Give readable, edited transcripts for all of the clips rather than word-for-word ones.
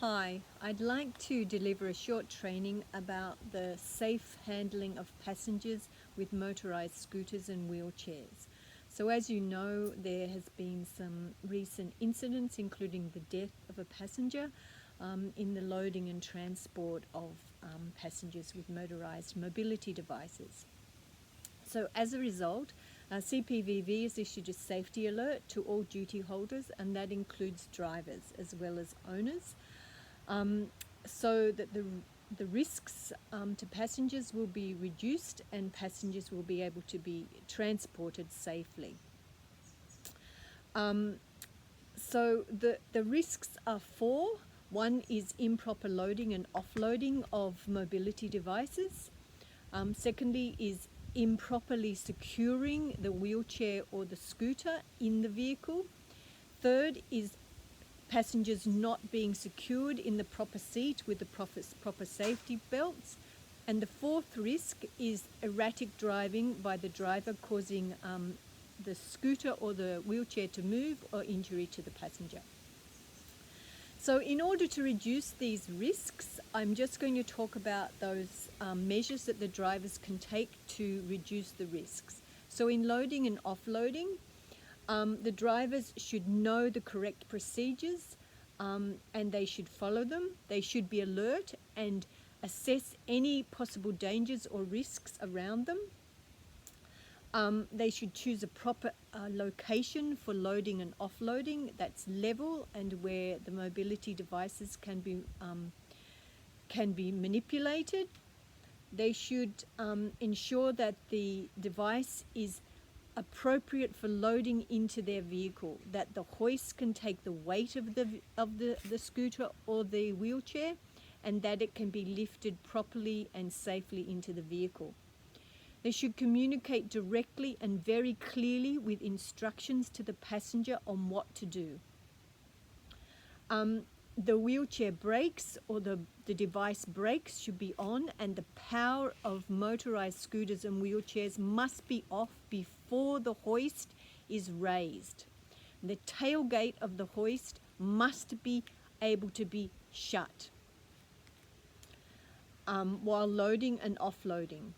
Hi, I'd like to deliver a short training about the safe handling of passengers with motorized scooters and wheelchairs. So as you know, there has been some recent incidents, including the death of a passenger in the loading and transport of passengers with motorized mobility devices. So as a result, CPVV has issued a safety alert to all duty holders, and that includes drivers as well as owners, so that the risks to passengers will be reduced and passengers will be able to be transported safely. So the risks are four. One is improper loading and offloading of mobility devices. Secondly is improperly securing the wheelchair or the scooter in the vehicle. Third is passengers not being secured in the proper seat with the proper safety belts. And the fourth risk is erratic driving by the driver, causing the scooter or the wheelchair to move or injury to the passenger. So in order to reduce these risks, I'm just going to talk about those measures that the drivers can take to reduce the risks. So in loading and offloading, the drivers should know the correct procedures and they should follow them. They should be alert and assess any possible dangers or risks around them. They should choose a proper location for loading and offloading that's level and where the mobility devices can be manipulated. They should ensure that the device is appropriate for loading into their vehicle, that the hoist can take the weight of the scooter or the wheelchair, and that it can be lifted properly and safely into the vehicle. They should communicate directly and very clearly with instructions to the passenger on what to do. The wheelchair brakes or the device brakes should be on, and the power of motorized scooters and wheelchairs must be off before the hoist is raised. The tailgate of the hoist must be able to be shut while loading and offloading.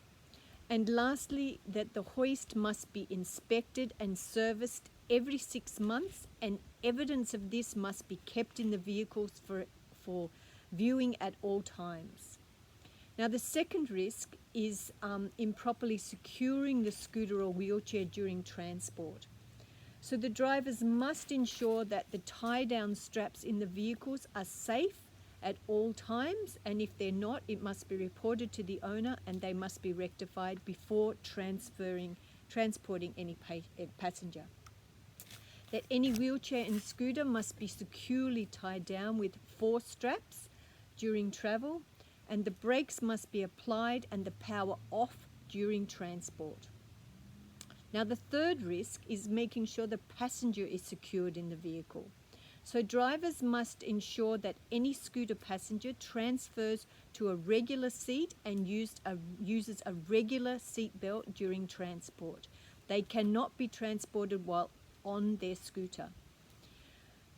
And lastly, that the hoist must be inspected and serviced every 6 months, and evidence of this must be kept in the vehicles for viewing at all times. Now, the second risk is improperly securing the scooter or wheelchair during transport. So the drivers must ensure that the tie-down straps in the vehicles are safe at all times, and if they're not, it must be reported to the owner and they must be rectified before transporting any passenger. That any wheelchair and scooter must be securely tied down with 4 straps during travel, and the brakes must be applied and the power off during transport. Now, the third risk is making sure the passenger is secured in the vehicle. So drivers must ensure that any scooter passenger transfers to a regular seat and uses a regular seat belt during transport. They cannot be transported while on their scooter.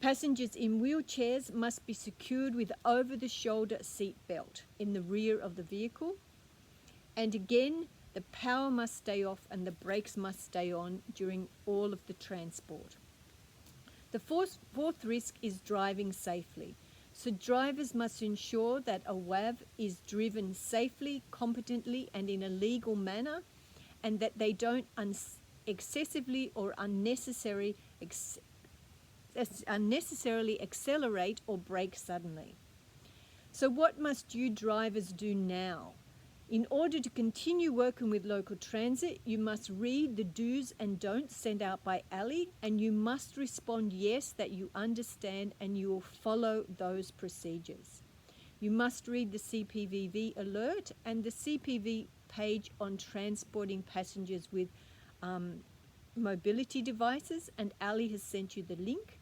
Passengers in wheelchairs must be secured with over-the-shoulder seat belt in the rear of the vehicle. And again, the power must stay off and the brakes must stay on during all of the transport. The fourth risk is driving safely. So drivers must ensure that a WAV is driven safely, competently, and in a legal manner, and that they don't excessively or unnecessarily accelerate or brake suddenly. So what must you drivers do now? In order to continue working with local transit, you must read the do's and don'ts sent out by Ali, and you must respond yes, that you understand and you will follow those procedures. You must read the CPVV alert and the CPV page on transporting passengers with mobility devices, and Ali has sent you the link.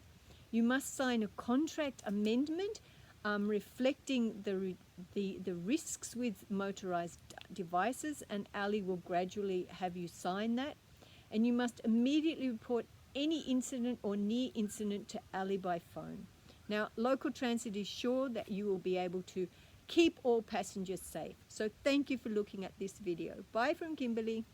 You must sign a contract amendment reflecting the risks with motorized devices, and Ali will gradually have you sign that. And you must immediately report any incident or near incident to Ali by phone. Now, local transit is sure that you will be able to keep all passengers safe. So thank you for looking at this video. Bye from Kimberly.